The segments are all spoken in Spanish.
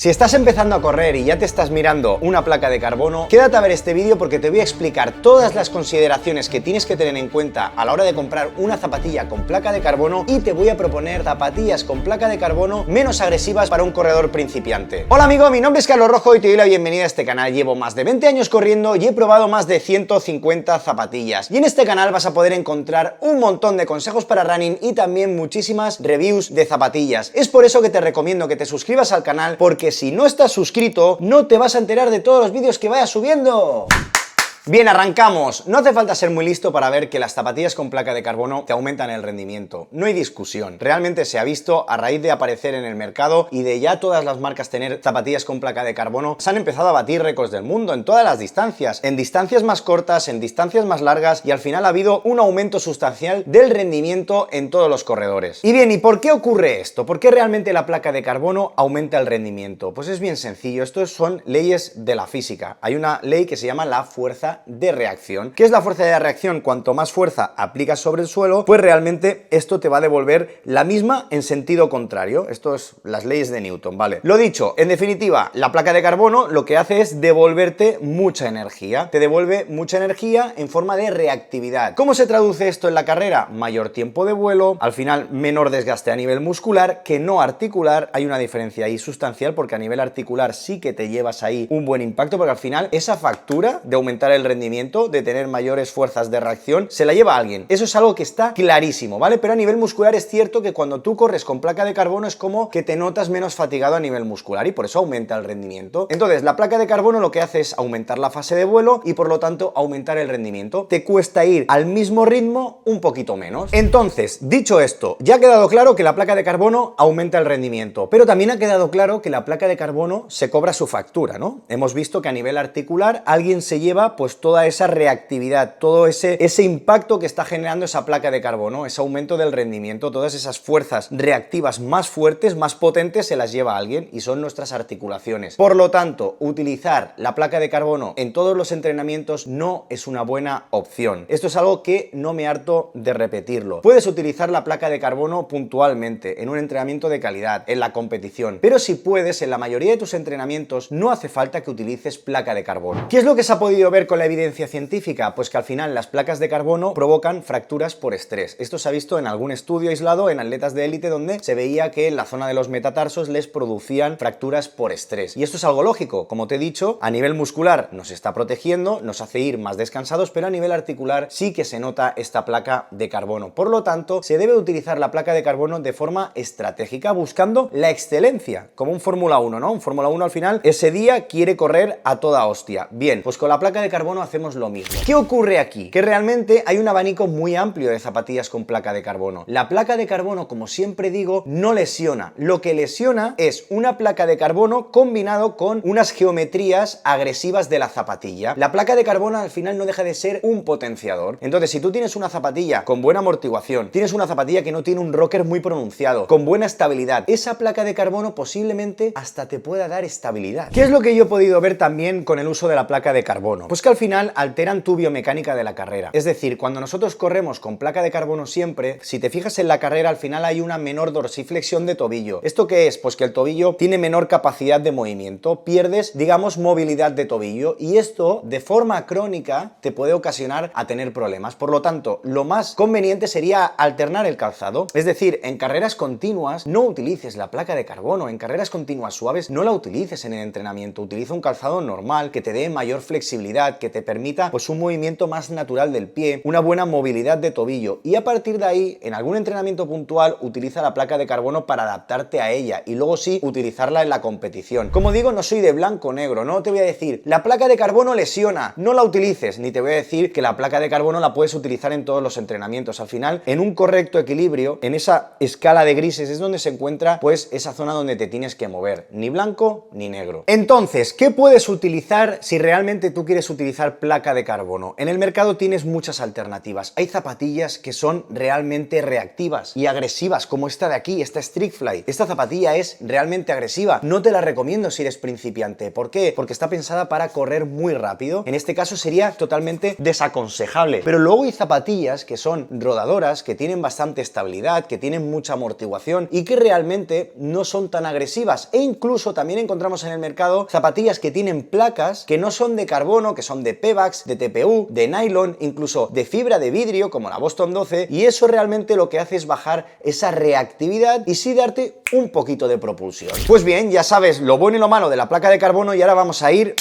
Si estás empezando a correr y ya te estás mirando una placa de carbono, quédate a ver este vídeo porque te voy a explicar todas las consideraciones que tienes que tener en cuenta a la hora de comprar una zapatilla con placa de carbono y te voy a proponer zapatillas con placa de carbono menos agresivas para un corredor principiante. Hola amigo, mi nombre es Carlos Rojo y te doy la bienvenida a este canal. Llevo más de 20 años corriendo y he probado más de 150 zapatillas. Y en este canal vas a poder encontrar un montón de consejos para running y también muchísimas reviews de zapatillas. Es por eso que te recomiendo que te suscribas al canal porque si no estás suscrito, no te vas a enterar de todos los vídeos que vaya subiendo. Bien, arrancamos. No hace falta ser muy listo para ver que las zapatillas con placa de carbono te aumentan el rendimiento. No hay discusión. Realmente se ha visto a raíz de aparecer en el mercado y de ya todas las marcas tener zapatillas con placa de carbono, se han empezado a batir récords del mundo en todas las distancias, en distancias más cortas, en distancias más largas, y al final ha habido un aumento sustancial del rendimiento en todos los corredores. Y bien, ¿y por qué ocurre esto? ¿Por qué realmente la placa de carbono aumenta el rendimiento? Pues es bien sencillo. Estos son leyes de la física. Hay una ley que se llama la fuerza de reacción. ¿Qué es la fuerza de reacción? Cuanto más fuerza aplicas sobre el suelo, pues realmente esto te va a devolver la misma en sentido contrario. Esto es las leyes de Newton, ¿vale? Lo dicho, en definitiva, la placa de carbono lo que hace es devolverte mucha energía. Te devuelve mucha energía en forma de reactividad. ¿Cómo se traduce esto en la carrera? Mayor tiempo de vuelo, al final menor desgaste a nivel muscular que no articular. Hay una diferencia ahí sustancial porque a nivel articular sí que te llevas ahí un buen impacto, porque al final esa factura de aumentar el rendimiento, de tener mayores fuerzas de reacción, se la lleva a alguien. Eso es algo que está clarísimo, ¿vale? Pero a nivel muscular es cierto que cuando tú corres con placa de carbono es como que te notas menos fatigado a nivel muscular y por eso aumenta el rendimiento. Entonces, la placa de carbono lo que hace es aumentar la fase de vuelo y por lo tanto aumentar el rendimiento. Te cuesta ir al mismo ritmo un poquito menos. Entonces, dicho esto, ya ha quedado claro que la placa de carbono aumenta el rendimiento, pero también ha quedado claro que la placa de carbono se cobra su factura, ¿no? Hemos visto que a nivel articular alguien se lleva pues toda esa reactividad, todo ese impacto que está generando esa placa de carbono, ese aumento del rendimiento, todas esas fuerzas reactivas más fuertes, más potentes, se las lleva alguien y son nuestras articulaciones. Por lo tanto, utilizar la placa de carbono en todos los entrenamientos no es una buena opción. Esto es algo que no me harto de repetirlo. Puedes utilizar la placa de carbono puntualmente, en un entrenamiento de calidad, en la competición, pero si puedes, en la mayoría de tus entrenamientos no hace falta que utilices placa de carbono. ¿Qué es lo que se ha podido ver con la evidencia científica? Pues que al final las placas de carbono provocan fracturas por estrés. Esto se ha visto en algún estudio aislado en atletas de élite donde se veía que en la zona de los metatarsos les producían fracturas por estrés. Y esto es algo lógico. Como te he dicho, a nivel muscular nos está protegiendo, nos hace ir más descansados, pero a nivel articular sí que se nota esta placa de carbono. Por lo tanto, se debe utilizar la placa de carbono de forma estratégica, buscando la excelencia, como un Fórmula 1, ¿no? Un Fórmula 1 al final ese día quiere correr a toda hostia. Bien, pues con la placa de carbono hacemos lo mismo. ¿Qué ocurre aquí? Que realmente hay un abanico muy amplio de zapatillas con placa de carbono. La placa de carbono, como siempre digo, no lesiona. Lo que lesiona es una placa de carbono combinado con unas geometrías agresivas de la zapatilla. La placa de carbono al final no deja de ser un potenciador. Entonces, si tú tienes una zapatilla con buena amortiguación, tienes una zapatilla que no tiene un rocker muy pronunciado, con buena estabilidad, esa placa de carbono posiblemente hasta te pueda dar estabilidad. ¿Qué es lo que yo he podido ver también con el uso de la placa de carbono? Pues que al final alteran tu biomecánica de la carrera. Es decir, cuando nosotros corremos con placa de carbono siempre, si te fijas en la carrera, al final hay una menor dorsiflexión de tobillo. ¿Esto qué es? Pues que el tobillo tiene menor capacidad de movimiento, pierdes, digamos, movilidad de tobillo y esto, de forma crónica, te puede ocasionar a tener problemas. Por lo tanto, lo más conveniente sería alternar el calzado. Es decir, en carreras continuas no utilices la placa de carbono, en carreras continuas suaves no la utilices en el entrenamiento, utiliza un calzado normal que te dé mayor flexibilidad, que te permita pues un movimiento más natural del pie, una buena movilidad de tobillo y a partir de ahí, en algún entrenamiento puntual, utiliza la placa de carbono para adaptarte a ella y luego sí utilizarla en la competición. Como digo, no soy de blanco o negro, no te voy a decir la placa de carbono lesiona, no la utilices, ni te voy a decir que la placa de carbono la puedes utilizar en todos los entrenamientos. Al final, en un correcto equilibrio, en esa escala de grises es donde se encuentra pues esa zona donde te tienes que mover, ni blanco ni negro. Entonces, ¿qué puedes utilizar si realmente tú quieres utilizar utilizar placa de carbono. En el mercado tienes muchas alternativas. Hay zapatillas que son realmente reactivas y agresivas, como esta de aquí, esta Streakfly. Esta zapatilla es realmente agresiva. No te la recomiendo si eres principiante. ¿Por qué? Porque está pensada para correr muy rápido. En este caso sería totalmente desaconsejable. Pero luego hay zapatillas que son rodadoras, que tienen bastante estabilidad, que tienen mucha amortiguación y que realmente no son tan agresivas. E incluso también encontramos en el mercado zapatillas que tienen placas que no son de carbono, que son de Pebax, de TPU, de nylon, incluso de fibra de vidrio, como la Boston 12, y eso realmente lo que hace es bajar esa reactividad y sí darte un poquito de propulsión. Pues bien, ya sabes lo bueno y lo malo de la placa de carbono y ahora vamos a ir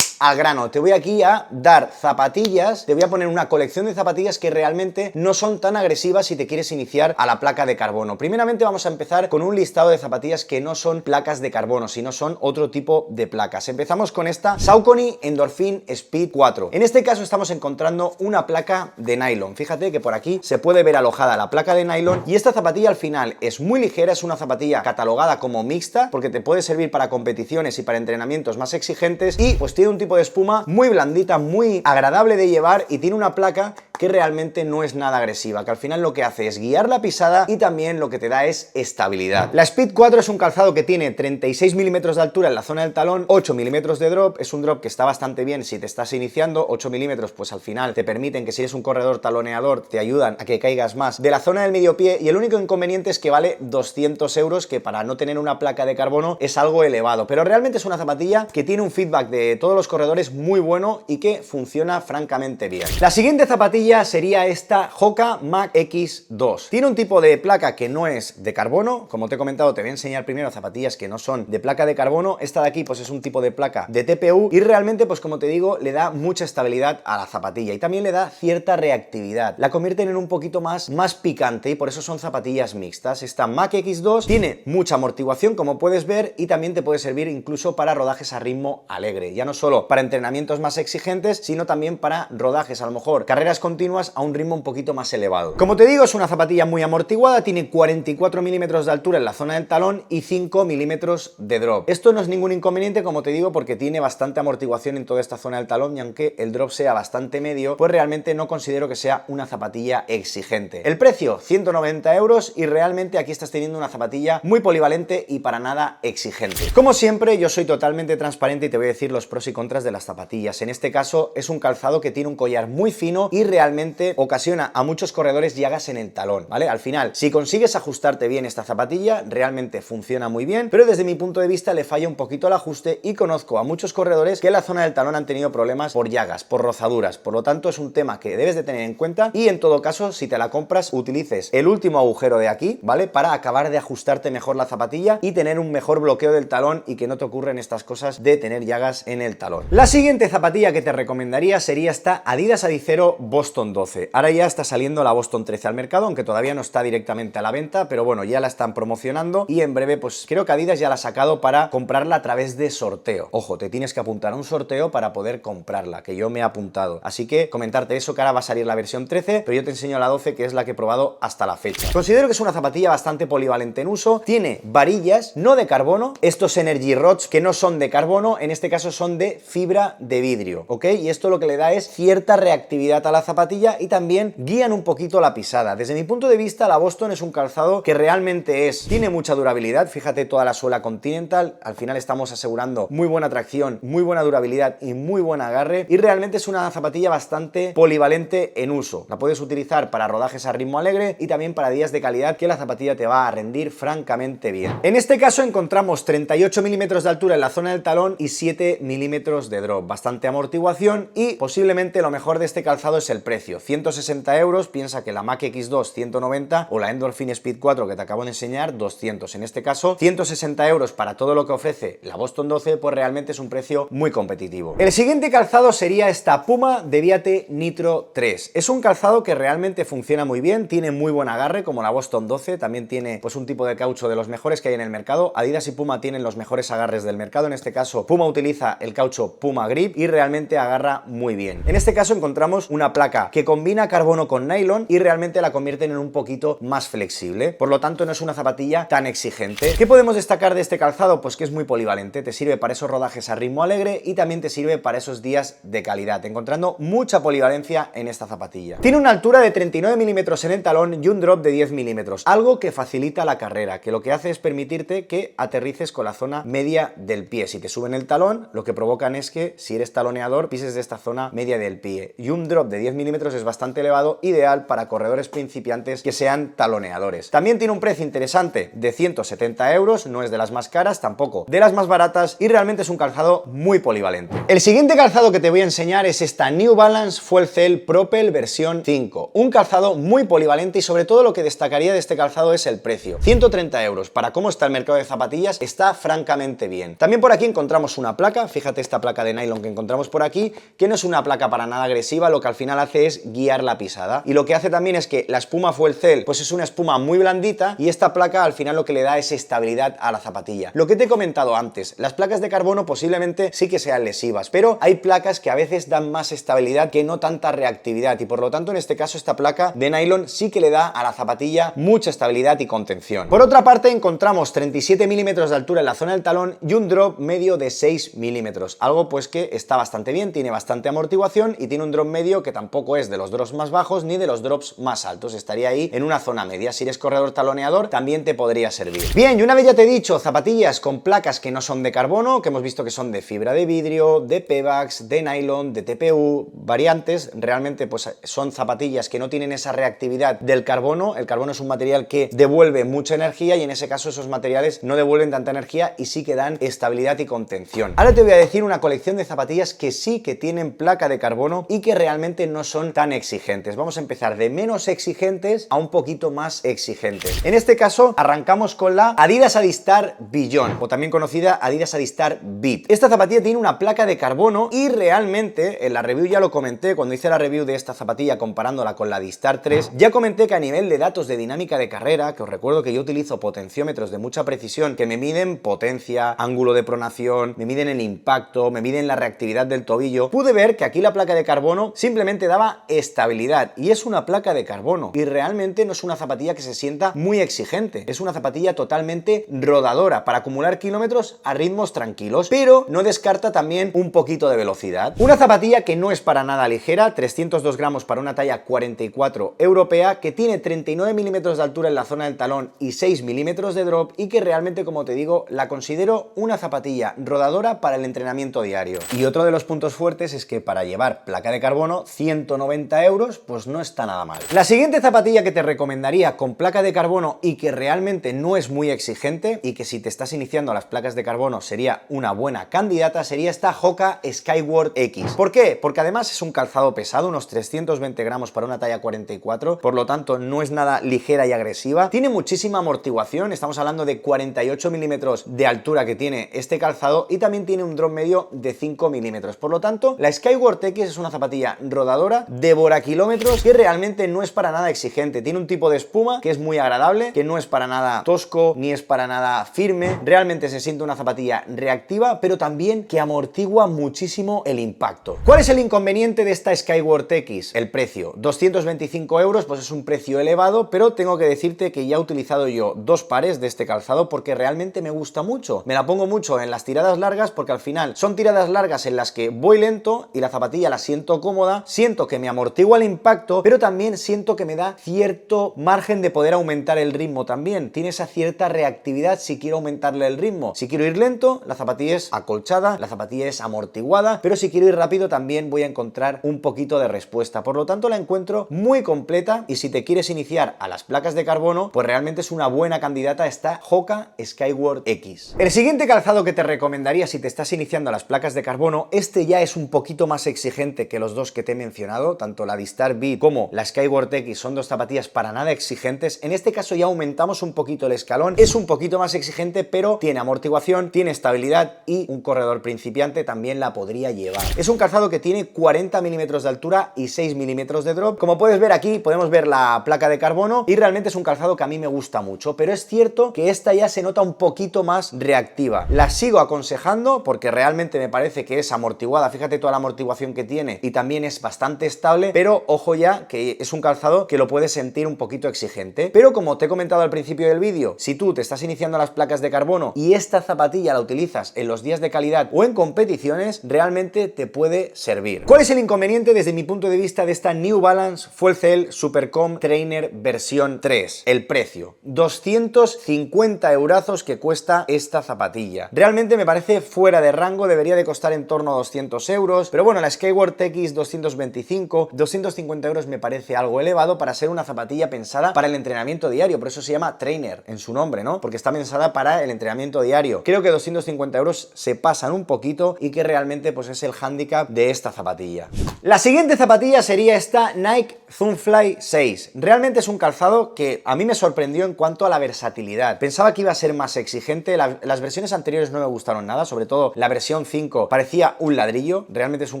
al grano. Te voy aquí a dar zapatillas, te voy a poner una colección de zapatillas que realmente no son tan agresivas si te quieres iniciar a la placa de carbono. Primeramente vamos a empezar con un listado de zapatillas que no son placas de carbono, sino son otro tipo de placas. Empezamos con esta Saucony Endorphin Speed 4. En este caso estamos encontrando una placa de nylon. Fíjate que por aquí se puede ver alojada la placa de nylon y esta zapatilla al final es muy ligera, es una zapatilla catalogada como mixta porque te puede servir para competiciones y para entrenamientos más exigentes y pues tiene un tipo de espuma muy blandita, muy agradable de llevar y tiene una placa que realmente no es nada agresiva, que al final lo que hace es guiar la pisada y también lo que te da es estabilidad. La Speed 4 es un calzado que tiene 36 milímetros de altura en la zona del talón, 8 milímetros de drop, es un drop que está bastante bien si te estás iniciando, 8 milímetros pues al final te permiten que si eres un corredor taloneador te ayudan a que caigas más de la zona del medio pie y el único inconveniente es que vale 200 euros, que para no tener una placa de carbono es algo elevado, pero realmente es una zapatilla que tiene un feedback de todos los corredores muy bueno y que funciona francamente bien. La siguiente zapatilla sería esta Hoka Mach X2. Tiene un tipo de placa que no es de carbono, como te he comentado te voy a enseñar primero zapatillas que no son de placa de carbono. Esta de aquí pues es un tipo de placa de TPU y realmente pues como te digo le da mucha estabilidad a la zapatilla y también le da cierta reactividad, la convierten en un poquito más picante y por eso son zapatillas mixtas. Esta Mach X2 tiene mucha amortiguación como puedes ver y también te puede servir incluso para rodajes a ritmo alegre, ya no solo para entrenamientos más exigentes sino también para rodajes, a lo mejor carreras continuas a un ritmo un poquito más elevado. Como te digo, es una zapatilla muy amortiguada, tiene 44 milímetros de altura en la zona del talón y 5 milímetros de drop. Esto no es ningún inconveniente, como te digo, porque tiene bastante amortiguación en toda esta zona del talón y aunque el drop sea bastante medio, pues realmente no considero que sea una zapatilla exigente. El precio, 190 euros y realmente aquí estás teniendo una zapatilla muy polivalente y para nada exigente. Como siempre, yo soy totalmente transparente y te voy a decir los pros y contras de las zapatillas. En este caso, es un calzado que tiene un collar muy fino y realmente ocasiona a muchos corredores llagas en el talón, ¿vale? Al final, si consigues ajustarte bien esta zapatilla, realmente funciona muy bien, pero desde mi punto de vista le falla un poquito el ajuste y conozco a muchos corredores que en la zona del talón han tenido problemas por llagas, por rozaduras, por lo tanto es un tema que debes de tener en cuenta y en todo caso, si te la compras, utilices el último agujero de aquí, ¿vale? Para acabar de ajustarte mejor la zapatilla y tener un mejor bloqueo del talón y que no te ocurren estas cosas de tener llagas en el talón. La siguiente zapatilla que te recomendaría sería esta Adidas Adizero Boston 12. Ahora ya está saliendo la Boston 13 al mercado, aunque todavía no está directamente a la venta, pero bueno, ya la están promocionando y en breve pues creo que Adidas ya la ha sacado para comprarla a través de sorteo. Ojo, te tienes que apuntar a un sorteo para poder comprarla, que yo me he apuntado. Así que comentarte eso, que ahora va a salir la versión 13, pero yo te enseño la 12, que es la que he probado hasta la fecha. Considero que es una zapatilla bastante polivalente en uso, tiene varillas no de carbono, estos Energy Rods que no son de carbono, en este caso son de fibra de vidrio, ¿ok? Y esto lo que le da es cierta reactividad a la zapatilla y también guían un poquito la pisada. Desde mi punto de vista, la Boston es un calzado que realmente tiene mucha durabilidad. Fíjate toda la suela Continental, al final estamos asegurando muy buena tracción, muy buena durabilidad y muy buen agarre y realmente es una zapatilla bastante polivalente en uso. La puedes utilizar para rodajes a ritmo alegre y también para días de calidad que la zapatilla te va a rendir francamente bien. En este caso encontramos 38 milímetros de altura en la zona del talón y 7 milímetros de drop, bastante amortiguación y posiblemente lo mejor de este calzado es el precio, 160 euros, piensa que la Mach X2 190 o la Endorphin Speed 4 que te acabo de enseñar 200, en este caso 160 euros para todo lo que ofrece la Boston 12, pues realmente es un precio muy competitivo. El siguiente calzado sería esta Puma Deviate Nitro 3, es un calzado que realmente funciona muy bien, tiene muy buen agarre como la Boston 12, también tiene pues un tipo de caucho de los mejores que hay en el mercado. Adidas y Puma tienen los mejores agarres del mercado, en este caso Puma utiliza el caucho Puma Grip y realmente agarra muy bien. En este caso encontramos una placa placa que combina carbono con nylon y realmente la convierten en un poquito más flexible. Por lo tanto, no es una zapatilla tan exigente. ¿Qué podemos destacar de este calzado? Pues que es muy polivalente. Te sirve para esos rodajes a ritmo alegre y también te sirve para esos días de calidad, encontrando mucha polivalencia en esta zapatilla. Tiene una altura de 39 milímetros en el talón y un drop de 10 milímetros, algo que facilita la carrera, que lo que hace es permitirte que aterrices con la zona media del pie. Si te suben el talón, lo que provocan es que, si eres taloneador, pises de esta zona media del pie. Y un drop de 10 milímetros es bastante elevado, ideal para corredores principiantes que sean taloneadores. También tiene un precio interesante de 170 euros, no es de las más caras, tampoco de las más baratas, y realmente es un calzado muy polivalente. El siguiente calzado que te voy a enseñar es esta New Balance Fuel Cell Propel versión 5. Un calzado muy polivalente y sobre todo lo que destacaría de este calzado es el precio. 130 euros. Para cómo está el mercado de zapatillas, está francamente bien. También por aquí encontramos una placa, fíjate esta placa de nylon que encontramos por aquí, que no es una placa para nada agresiva, lo que al final hace es guiar la pisada. Y lo que hace también es que la espuma Fuel Cell pues es una espuma muy blandita y esta placa al final lo que le da es estabilidad a la zapatilla. Lo que te he comentado antes, las placas de carbono posiblemente sí que sean lesivas, pero hay placas que a veces dan más estabilidad que no tanta reactividad y por lo tanto en este caso esta placa de nylon sí que le da a la zapatilla mucha estabilidad y contención. Por otra parte encontramos 37 milímetros de altura en la zona del talón y un drop medio de 6 milímetros, algo pues que está bastante bien, tiene bastante amortiguación y tiene un drop medio que tampoco es de los drops más bajos ni de los drops más altos, estaría ahí en una zona media. Si eres corredor taloneador también te podría servir. Bien, y una vez ya te he dicho zapatillas con placas que no son de carbono, que hemos visto que son de fibra de vidrio, de Pebax, de nylon, de TPU, variantes, realmente pues son zapatillas que no tienen esa reactividad del carbono. El carbono es un material que devuelve mucha energía y en ese caso esos materiales no devuelven tanta energía y sí que dan estabilidad y contención. Ahora te voy a decir una colección de zapatillas que sí que tienen placa de carbono y que realmente no son tan exigentes. Vamos a empezar de menos exigentes a un poquito más exigentes. En este caso arrancamos con la Adidas Adistar Beyond, o también conocida Adidas Adistar Beat. Esta zapatilla tiene una placa de carbono y realmente en la review ya lo comenté, cuando hice la review de esta zapatilla comparándola con la Adistar 3, ya comenté que a nivel de datos de dinámica de carrera, que os recuerdo que yo utilizo potenciómetros de mucha precisión que me miden potencia, ángulo de pronación, me miden el impacto, me miden la reactividad del tobillo, pude ver que aquí la placa de carbono simplemente daba estabilidad y es una placa de carbono y realmente no es una zapatilla que se sienta muy exigente, es una zapatilla totalmente rodadora para acumular kilómetros a ritmos tranquilos, pero no descarta también un poquito de velocidad. Una zapatilla que no es para nada ligera, 302 gramos para una talla 44 europea, que tiene 39 milímetros de altura en la zona del talón y 6 milímetros de drop y que realmente, como te digo, la considero una zapatilla rodadora para el entrenamiento diario. Y otro de los puntos fuertes es que para llevar placa de carbono 190 euros pues no está nada mal. La siguiente zapatilla que te recomendaría con placa de carbono y que realmente no es muy exigente y que si te estás iniciando a las placas de carbono sería una buena candidata sería esta Hoka Skyward X. ¿Por qué? Porque además es un calzado pesado, unos 320 gramos para una talla 44, por lo tanto no es nada ligera y agresiva. Tiene muchísima amortiguación, estamos hablando de 48 milímetros de altura que tiene este calzado y también tiene un drop medio de 5 milímetros. Por lo tanto, la Skyward X es una zapatilla rodadora, devora kilómetros, que realmente no es para nada exigente. Tiene un tipo de espuma que es muy agradable, que no es para nada tosco ni es para nada firme. Realmente se siente una zapatilla reactiva, pero también que amortigua muchísimo el impacto. ¿Cuál es el inconveniente de esta Skyward X? El precio. 225 euros, pues es un precio elevado, pero tengo que decirte que ya he utilizado yo dos pares de este calzado porque realmente me gusta mucho. Me la pongo mucho en las tiradas largas porque al final son tiradas largas en las que voy lento y la zapatilla la siento cómoda, siento que me amortigua el impacto, pero también siento que me da cierto margen de poder aumentar el ritmo también. Tiene esa cierta reactividad si quiero aumentarle el ritmo. Si quiero ir lento, la zapatilla es acolchada, la zapatilla es amortiguada, pero si quiero ir rápido también voy a encontrar un poquito de respuesta. Por lo tanto, la encuentro muy completa y si te quieres iniciar a las placas de carbono, pues realmente es una buena candidata esta Hoka Skyward X. El siguiente calzado que te recomendaría si te estás iniciando a las placas de carbono, este ya es un poquito más exigente que los dos que te he mencionado, tanto la Adistar Beat como la Skyward X son dos zapatillas para nada exigentes. En este caso ya aumentamos un poquito el escalón, es un poquito más exigente, pero tiene amortiguación, tiene estabilidad y un corredor principiante también la podría llevar. Es un calzado que tiene 40 milímetros de altura y 6 milímetros de drop. Como puedes ver aquí, podemos ver la placa de carbono y realmente es un calzado que a mí me gusta mucho, pero es cierto que esta ya se nota un poquito más reactiva. La sigo aconsejando porque realmente me parece que es amortiguada, fíjate toda la amortiguación que tiene y también es bastante estable, pero ojo ya que es un calzado que lo puedes sentir un poquito exigente. Pero como te he comentado al principio del vídeo, si tú te estás iniciando las placas de carbono y esta zapatilla la utilizas en los días de calidad o en competiciones, realmente te puede servir. ¿Cuál es el inconveniente desde mi punto de vista de esta New Balance Fuel Cell Supercom Trainer versión 3? El precio, 250 eurazos que cuesta esta zapatilla. Realmente me parece fuera de rango, debería de costar en torno a 200 euros, pero bueno, la Skyward TX 225, 250 euros me parece algo elevado para ser una zapatilla pensada para el entrenamiento diario, por eso se llama Trainer en su nombre, ¿no? Porque está pensada para el entrenamiento diario. Creo que 250 euros se pasan un poquito y que realmente pues es el hándicap de esta zapatilla. La siguiente zapatilla sería esta Nike Zoom Fly 6. Realmente es un calzado que a mí me sorprendió en cuanto a la versatilidad. Pensaba que iba a ser más exigente, las versiones anteriores no me gustaron nada, sobre todo la versión 5 parecía un ladrillo, realmente es un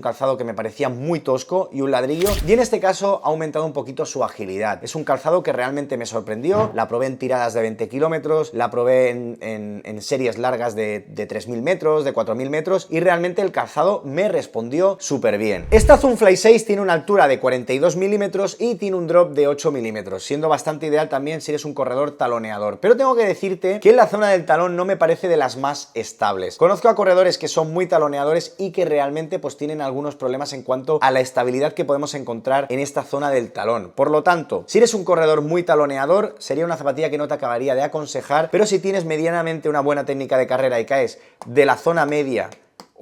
calzado que me parecía muy tosco y un ladrillo, y en este caso ha aumentado un poquito su agilidad. Es un calzado que realmente me sorprendió, la probé en tiradas de 20 kilómetros, la probé en series largas de 3.000 metros, de 4.000 metros, y realmente el calzado me respondió súper bien. Esta Zoom Fly 6 tiene una altura de 42 milímetros y tiene un drop de 8 milímetros, siendo bastante ideal también si eres un corredor taloneador. Pero tengo que decirte que en la zona del talón no me parece de las más estables. Conozco a corredores que son muy taloneadores y que realmente pues tienen algunos problemas en cuanto a la estabilidad que podemos encontrar en esta zona del talón. Por lo tanto, si eres un corredor muy taloneador, sería una zapatilla que no te acabaría de aconsejar, pero si tienes medianamente una buena técnica de carrera y caes de la zona media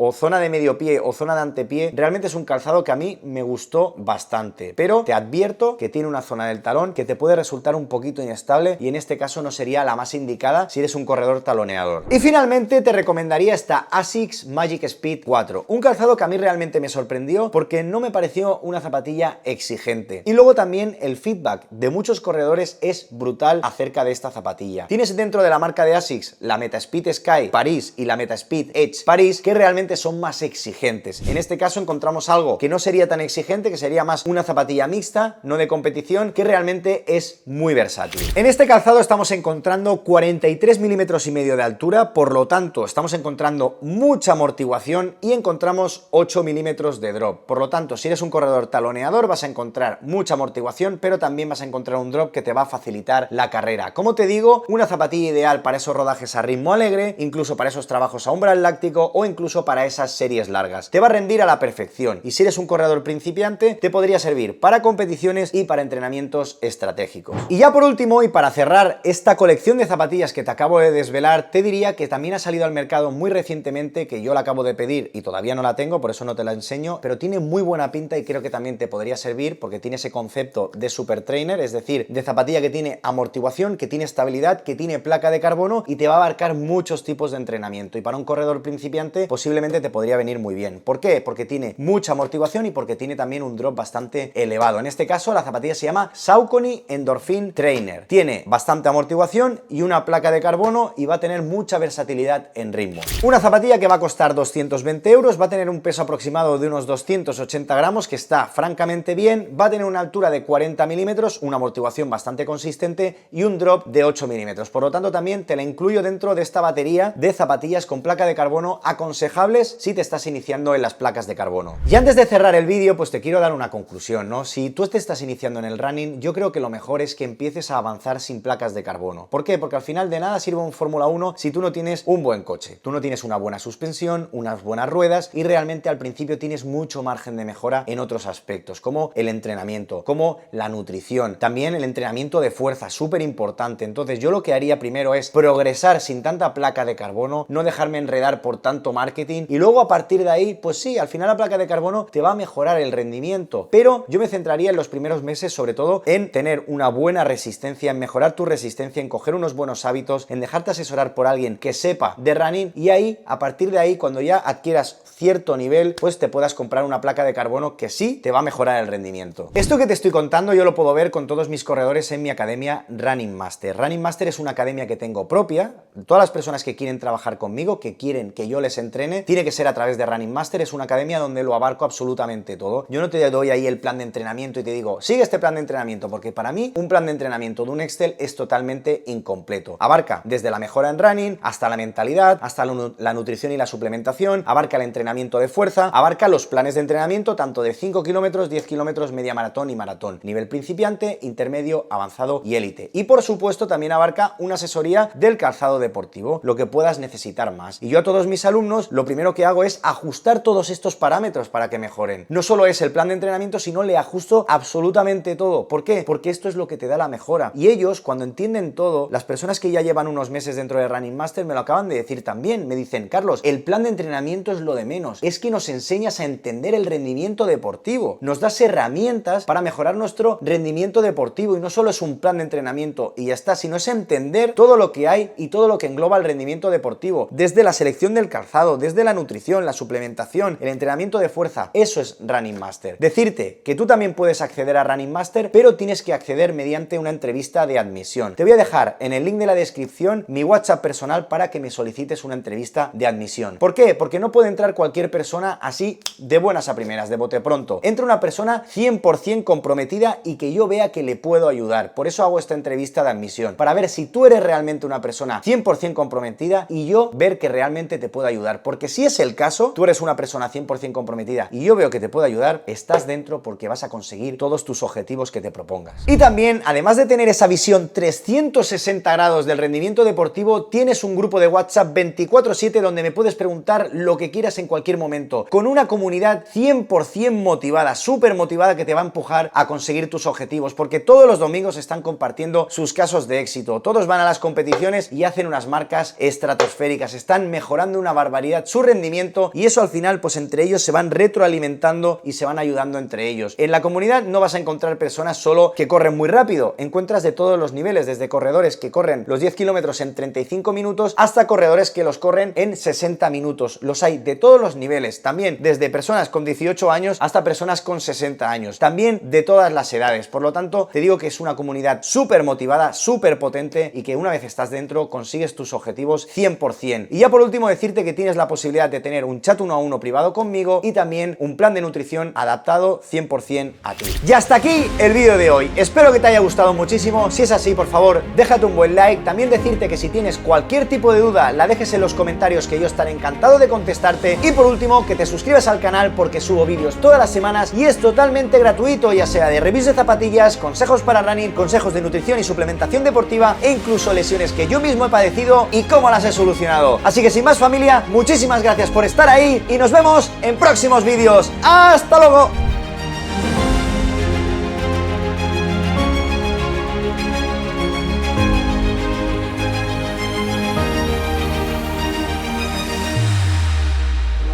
o zona de medio pie o zona de antepié, realmente es un calzado que a mí me gustó bastante, pero te advierto que tiene una zona del talón que te puede resultar un poquito inestable y en este caso no sería la más indicada si eres un corredor taloneador. Y finalmente te recomendaría esta ASICS Magic Speed 4, un calzado que a mí realmente me sorprendió porque no me pareció una zapatilla exigente. Y luego también el feedback de muchos corredores es brutal acerca de esta zapatilla. Tienes dentro de la marca de ASICS la Metaspeed Sky París y la Metaspeed Edge París, que realmente son más exigentes. En este caso encontramos algo que no sería tan exigente, que sería más una zapatilla mixta, no de competición, que realmente es muy versátil. En este calzado estamos encontrando 43 milímetros y medio de altura, por lo tanto estamos encontrando mucha amortiguación y encontramos 8 milímetros de drop. Por lo tanto, si eres un corredor taloneador vas a encontrar mucha amortiguación, pero también vas a encontrar un drop que te va a facilitar la carrera. Como te digo, una zapatilla ideal para esos rodajes a ritmo alegre, incluso para esos trabajos a umbral láctico o incluso para esas series largas. Te va a rendir a la perfección y si eres un corredor principiante te podría servir para competiciones y para entrenamientos estratégicos. Y ya por último, y para cerrar esta colección de zapatillas que te acabo de desvelar, te diría que también ha salido al mercado muy recientemente, que yo la acabo de pedir y todavía no la tengo, por eso no te la enseño, pero tiene muy buena pinta y creo que también te podría servir porque tiene ese concepto de super trainer, es decir, de zapatilla que tiene amortiguación, que tiene estabilidad, que tiene placa de carbono y te va a abarcar muchos tipos de entrenamiento, y para un corredor principiante posiblemente te podría venir muy bien. ¿Por qué? Porque tiene mucha amortiguación y porque tiene también un drop bastante elevado. En este caso la zapatilla se llama Saucony Endorphin Trainer. Tiene bastante amortiguación y una placa de carbono y va a tener mucha versatilidad en ritmo. Una zapatilla que va a costar 220 euros, va a tener un peso aproximado de unos 280 gramos, que está francamente bien, va a tener una altura de 40 milímetros, una amortiguación bastante consistente y un drop de 8 milímetros. Por lo tanto también te la incluyo dentro de esta batería de zapatillas con placa de carbono aconsejables si te estás iniciando en las placas de carbono. Y antes de cerrar el vídeo, pues te quiero dar una conclusión, ¿no? Si tú te estás iniciando en el running, yo creo que lo mejor es que empieces a avanzar sin placas de carbono. ¿Por qué? Porque al final de nada sirve un Fórmula 1 si tú no tienes un buen coche, tú no tienes una buena suspensión, unas buenas ruedas y realmente al principio tienes mucho margen de mejora en otros aspectos, como el entrenamiento, como la nutrición, también el entrenamiento de fuerza, súper importante. Entonces yo lo que haría primero es progresar sin tanta placa de carbono, no dejarme enredar por tanto marketing y luego a partir de ahí, pues sí, al final la placa de carbono te va a mejorar el rendimiento, pero yo me centraría en los primeros meses sobre todo en tener una buena resistencia, en mejorar tu resistencia, en coger unos buenos hábitos, en dejarte asesorar por alguien que sepa de running y ahí, a partir de ahí, cuando ya adquieras cierto nivel, pues te puedas comprar una placa de carbono que sí te va a mejorar el rendimiento. Esto que te estoy contando yo lo puedo ver con todos mis corredores en mi academia Running Master. Running Master es una academia que tengo propia. Todas las personas que quieren trabajar conmigo, que quieren que yo les entrene, tiene que ser a través de Running Master. Es una academia donde lo abarco absolutamente todo. Yo no te doy ahí el plan de entrenamiento y te digo, sigue este plan de entrenamiento, porque para mí un plan de entrenamiento de un Excel es totalmente incompleto. Abarca desde la mejora en running, hasta la mentalidad, hasta la nutrición y la suplementación, abarca el entrenamiento de fuerza, abarca los planes de entrenamiento tanto de 5 kilómetros, 10 kilómetros, media maratón y maratón, nivel principiante, intermedio, avanzado y élite. Y por supuesto también abarca una asesoría del calzado deportivo, lo que puedas necesitar más. Y yo a todos mis alumnos lo primero que hago es ajustar todos estos parámetros para que mejoren. No solo es el plan de entrenamiento, sino le ajusto absolutamente todo. ¿Por qué? Porque esto es lo que te da la mejora. Y ellos, cuando entienden todo, las personas que ya llevan unos meses dentro de Running Master me lo acaban de decir también. Me dicen, Carlos, el plan de entrenamiento es lo de menos. Es que nos enseñas a entender el rendimiento deportivo. Nos das herramientas para mejorar nuestro rendimiento deportivo. Y no solo es un plan de entrenamiento y ya está, sino es entender todo lo que hay y todo lo que engloba el rendimiento deportivo. Desde la selección del calzado, desde la nutrición, la suplementación, el entrenamiento de fuerza. Eso es Running Master. Decirte que tú también puedes acceder a Running Master, pero tienes que acceder mediante una entrevista de admisión. Te voy a dejar en el link de la descripción mi WhatsApp personal para que me solicites una entrevista de admisión. ¿Por qué? Porque no puede entrar cualquier persona así de buenas a primeras, de bote pronto. Entra una persona 100% comprometida y que yo vea que le puedo ayudar. Por eso hago esta entrevista de admisión, para ver si tú eres realmente una persona 100% comprometida y yo ver que realmente te puedo ayudar. Porque si es el caso, tú eres una persona 100% comprometida y yo veo que te puedo ayudar, estás dentro porque vas a conseguir todos tus objetivos que te propongas. Y también, además de tener esa visión 360 grados del rendimiento deportivo, tienes un grupo de WhatsApp 24/7 donde me puedes preguntar lo que quieras en cualquier momento, con una comunidad 100% motivada, súper motivada, que te va a empujar a conseguir tus objetivos, porque todos los domingos están compartiendo sus casos de éxito. Todos van a las competiciones y hacen unas marcas estratosféricas, están mejorando una barbaridad su rendimiento y eso al final, pues entre ellos se van retroalimentando y se van ayudando entre ellos. En la comunidad no vas a encontrar personas solo que corren muy rápido, encuentras de todos los niveles, desde corredores que corren los 10 kilómetros en 35 minutos hasta corredores que los corren en 60 minutos. Los hay de todos los niveles, también desde personas con 18 años hasta personas con 60 años, también de todas las edades. Por lo tanto, te digo que es una comunidad súper motivada, súper potente y que una vez estás dentro consigues tus objetivos 100%. Y ya por último decirte que tienes la posibilidad de tener un chat 1 a 1 privado conmigo y también un plan de nutrición adaptado 100% a ti. Y hasta aquí el vídeo de hoy. Espero que te haya gustado muchísimo. Si es así, por favor, déjate un buen like. También decirte que si tienes cualquier tipo de duda, la dejes en los comentarios, que yo estaré encantado de contestarte. Y por último, que te suscribas al canal porque subo vídeos todas las semanas y es totalmente gratuito, ya sea de reviews de zapatillas, consejos para running, consejos de nutrición y suplementación deportiva e incluso lesiones que yo mismo he padecido y cómo las he solucionado. Así que sin más, familia, muchísimas gracias por estar ahí y nos vemos en próximos vídeos. ¡Hasta luego!